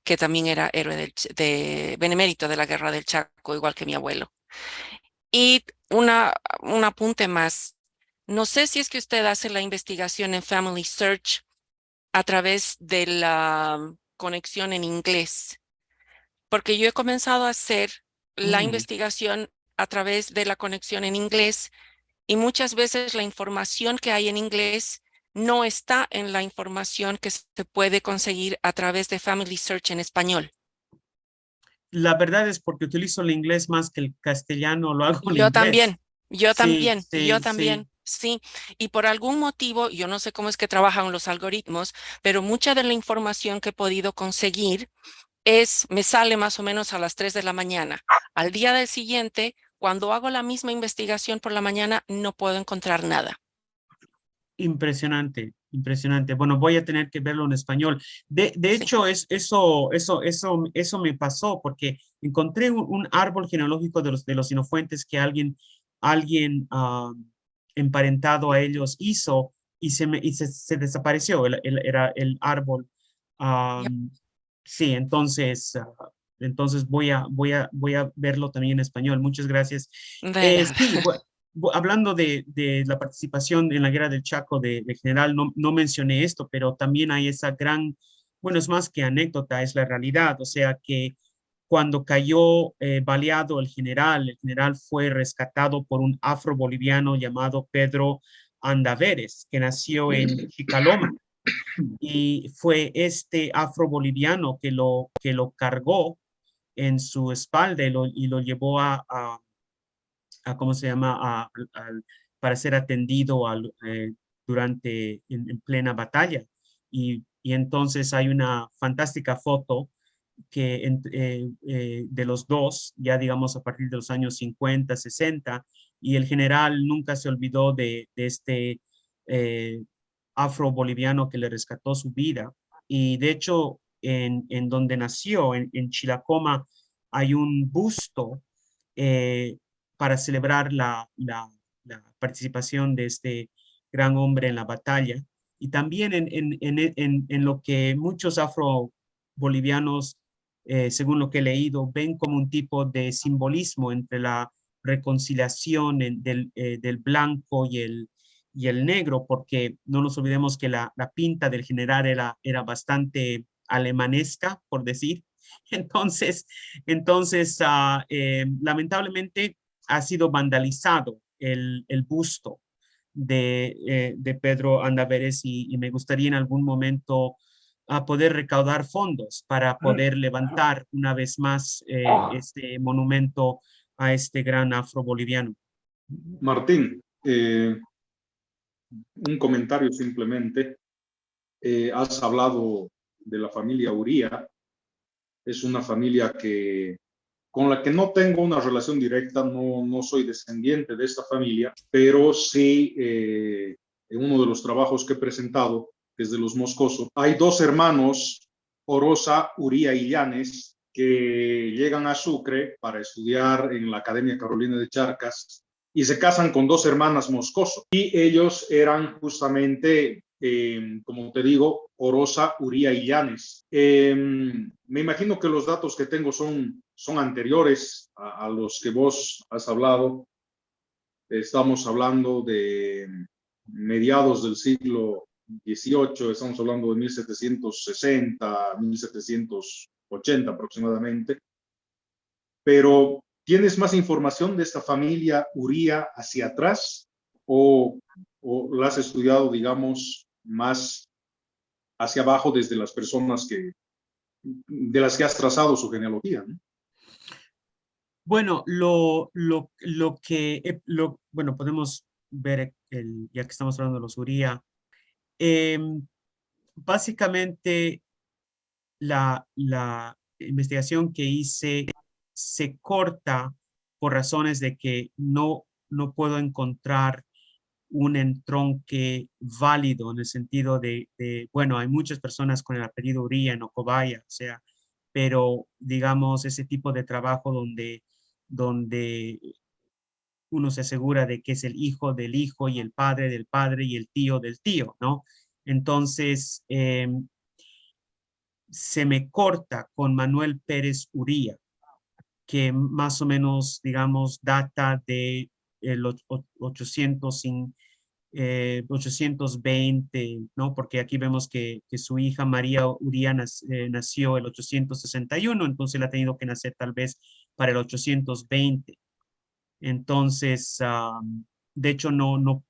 que también era héroe de benemérito de la Guerra del Chaco, igual que mi abuelo. Y un apunte más. No sé si es que usted hace la investigación en Family Search a través de la conexión en inglés, porque yo he comenzado a hacer la investigación a través de la conexión en inglés y muchas veces la información que hay en inglés no está en la información que se puede conseguir a través de Family Search en español. La verdad es porque utilizo el inglés más que el castellano, lo hago en Yo inglés. también, yo Sí, también, yo sí, sí. también, sí. Y por algún motivo, yo no sé cómo es que trabajan los algoritmos, pero mucha de la información que he podido conseguir me sale más o menos a las 3 de la mañana. Al día del siguiente, cuando hago la misma investigación por la mañana, no puedo encontrar nada. Impresionante, impresionante. Bueno, voy a tener que verlo en español. De Sí. hecho, eso me pasó porque encontré un árbol genealógico de los Sinofuentes que alguien emparentado a ellos hizo y se desapareció. Era el árbol. Yep. Sí, entonces voy a verlo también en español. Muchas gracias. De nada. Sí, hablando de la participación en la Guerra del Chaco de general, no mencioné esto, pero también hay esa bueno, es más que anécdota, es la realidad. O sea que cuando cayó baleado el general fue rescatado por un afro-boliviano llamado Pedro Andaveres, que nació en Chicaloma. Y fue este afro-boliviano que lo cargó en su espalda y lo llevó ¿cómo se llama? Para ser atendido en plena batalla. Y entonces hay una fantástica foto de los dos, ya digamos a partir de los años 50, 60, y el general nunca se olvidó de este afro-boliviano que le rescató su vida. Y de hecho, en donde nació, en Chilacoma, hay un busto eh, para celebrar la participación de este gran hombre en la batalla. Y también en lo que muchos afro-bolivianos, según lo que he leído, ven como un tipo de simbolismo entre la reconciliación del blanco y el negro, porque no nos olvidemos que la pinta del general era bastante alemanesca, por decir. Entonces lamentablemente ha sido vandalizado el busto de Pedro Andaveres y me gustaría en algún momento poder recaudar fondos para poder levantar una vez más este monumento a este gran afro-boliviano. Martín, un comentario simplemente. Has hablado de la familia Uría. Es una familia con la que no tengo una relación directa, no soy descendiente de esta familia, pero sí en uno de los trabajos que he presentado, que es de los Moscoso, hay dos hermanos, Orosa, Uría y Llanes, que llegan a Sucre para estudiar en la Academia Carolina de Charcas y se casan con dos hermanas Moscoso. Y ellos eran justamente como te digo, Orosa, Uría y Llanes. Me imagino que los datos que tengo son anteriores a los que vos has hablado. Estamos hablando de mediados del siglo XVIII, estamos hablando de 1760, 1780 aproximadamente. Pero, ¿tienes más información de esta familia Uría hacia atrás o la has estudiado, digamos, más hacia abajo desde las personas de las que has trazado su genealogía, ¿no? Bueno, bueno, podemos ver, ya que estamos hablando de los Uría, básicamente la investigación que hice se corta por razones de que no puedo encontrar un entronque válido en el sentido bueno, hay muchas personas con el apellido Uría en Ocobaya, o sea, pero digamos ese tipo de trabajo donde uno se asegura de que es el hijo del hijo y el padre del padre y el tío del tío, ¿no? Entonces, se me corta con Manuel Pérez Uría, que más o menos, digamos, data de el 820, ¿no? Porque aquí vemos que su hija María Uría nació el 861, entonces él ha tenido que nacer tal vez para el 820. Entonces, de hecho, no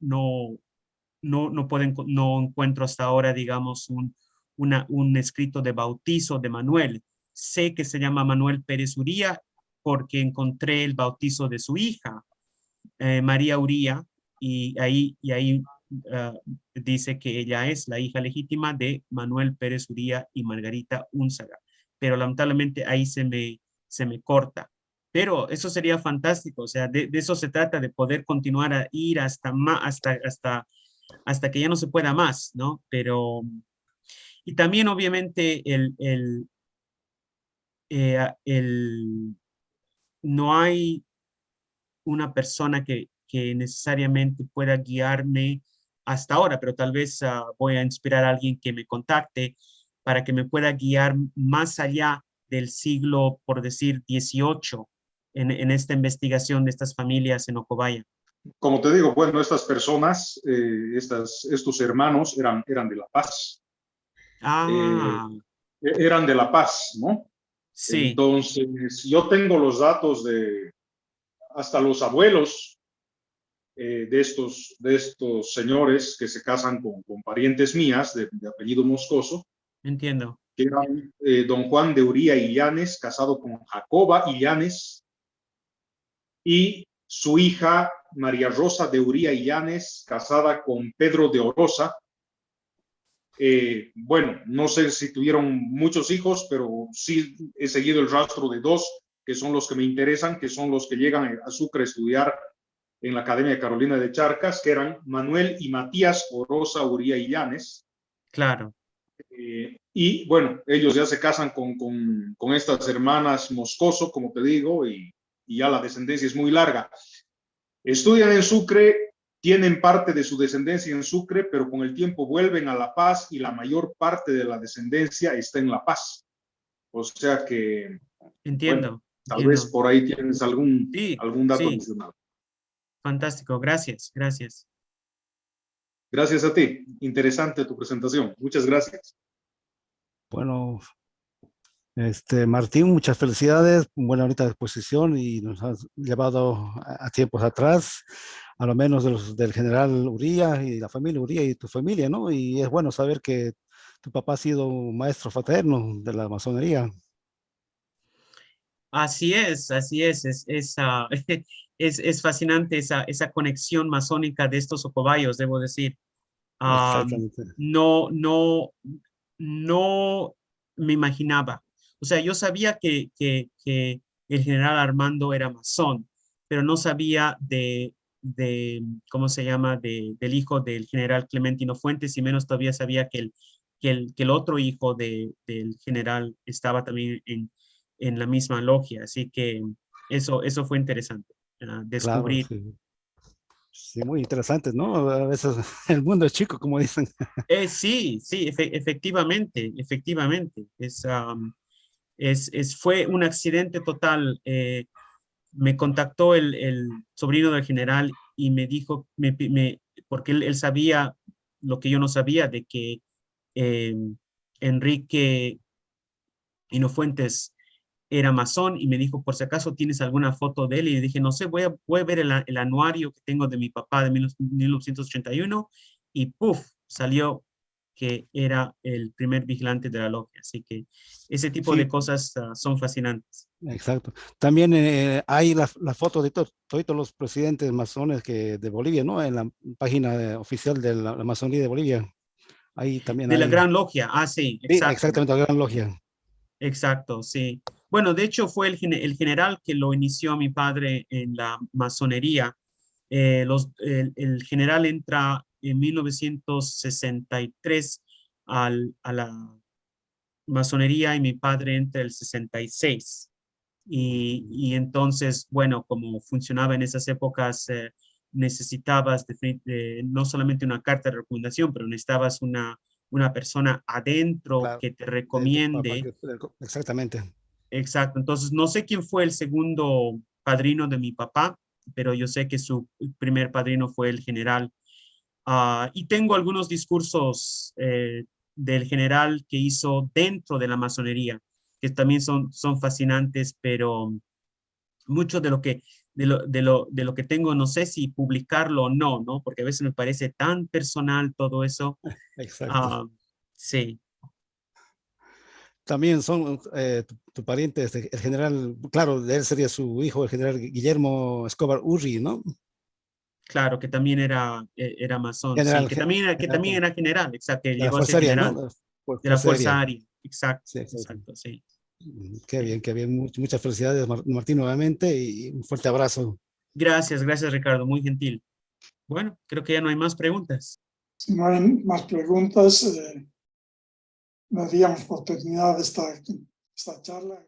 encuentro hasta ahora, digamos, un escrito de bautizo de Manuel. Sé que se llama Manuel Pérez Uría porque encontré el bautizo de su hija, María Uría, y ahí dice que ella es la hija legítima de Manuel Pérez Uría y Margarita Únzaga. Pero lamentablemente ahí se me corta. Pero eso sería fantástico, o sea, de eso se trata, de poder continuar a ir hasta que ya no se pueda más, ¿no? Pero, y también obviamente no hay una persona que necesariamente pueda guiarme hasta ahora, pero tal vez voy a inspirar a alguien que me contacte para que me pueda guiar más allá del siglo, por decir, 18 en esta investigación de estas familias en Ocobaya. Como te digo, bueno, estas personas, estos hermanos eran de La Paz. Eran de La Paz, ¿no? Sí. Entonces, yo tengo los datos hasta los abuelos de estos señores que se casan con parientes mías de apellido Moscoso. Entiendo. Que eran don Juan de Uría y Llanes, casado con Jacoba y Llanes, y su hija María Rosa de Uría y Llanes, casada con Pedro de Orosa. Bueno, no sé si tuvieron muchos hijos, pero sí he seguido el rastro de dos, que son los que me interesan, que son los que llegan a Sucre a estudiar en la Academia Carolina de Charcas, que eran Manuel y Matías Orosa Uría y Llanes. Claro. Y bueno, ellos ya se casan con estas hermanas Moscoso, como te digo, y ya la descendencia es muy larga. Estudian en Sucre, tienen parte de su descendencia en Sucre, pero con el tiempo vuelven a La Paz y la mayor parte de la descendencia está en La Paz. O sea que, entiendo, bueno, tal vez por ahí tienes algún dato adicional. Fantástico, gracias. Gracias a ti, interesante tu presentación. Muchas gracias. Bueno, Martín, muchas felicidades, buena bonita exposición y nos has llevado a tiempos atrás, a lo menos del general Uría y la familia Uría y tu familia, ¿no? Y es bueno saber que tu papá ha sido un maestro fraterno de la masonería. Así es, es fascinante esa conexión masónica de estos ocobayos, debo decir. Exactamente. No me imaginaba. O sea, yo sabía que el general Armando era masón, pero no sabía ¿cómo se llama?, del hijo del general Clementino Fuentes, y menos todavía sabía que el otro hijo del general estaba también en la misma logia. Así que eso fue interesante, Claro, descubrir. sí. Sí, muy interesante, ¿no? A veces el mundo es chico, como dicen. Sí, sí, efectivamente, efectivamente. Fue un accidente total. Me contactó el sobrino del general y me dijo, porque él sabía lo que yo no sabía, de que eh, Enrique Hinofuentes era masón, y me dijo, por si acaso tienes alguna foto de él, y le dije, no sé, voy a ver el anuario que tengo de mi papá de 1981, y ¡puf! Salió que era el primer vigilante de la logia. Así que ese tipo de Sí, cosas son fascinantes. exacto. También hay la foto de todos los presidentes masones de Bolivia, ¿no? En la página oficial de la masonería de Bolivia. Ahí también De la hay. Gran Logia, sí, Sí, exacto. exactamente, la Gran Logia. Exacto, sí. Bueno, de hecho fue el general que lo inició a mi padre en la masonería. El general entra en 1963 a la masonería, y mi padre entra el 66. Y entonces, bueno, como funcionaba en esas épocas, necesitabas no solamente una carta de recomendación, pero necesitabas una persona adentro Claro. que te recomiende. Exactamente. Exacto. Entonces, no sé quién fue el segundo padrino de mi papá, pero yo sé que su primer padrino fue el general. Y tengo algunos discursos del general que hizo dentro de la masonería, que también son fascinantes, pero mucho de lo que tengo, no sé si publicarlo o no, ¿no? Porque a veces me parece tan personal todo eso. Exacto. Ah, sí, También son tu pariente, el general, claro, de él sería su hijo, el general Guillermo Escobar Urri, ¿no? claro, que también era masón, sí, General, que también era general, exacto, que de la llegó a ser Fuerza Aérea, ¿no? general de la Fuerza Fuerza Aérea. Aérea. Exacto, Sí, exacto. exacto, sí. Qué bien, Sí. qué bien. Muchas felicidades, Martín, nuevamente, y un fuerte abrazo. Gracias, gracias, Ricardo, muy gentil. Bueno, creo que ya no hay más preguntas. Si no hay más preguntas, daríamos por terminada esta charla.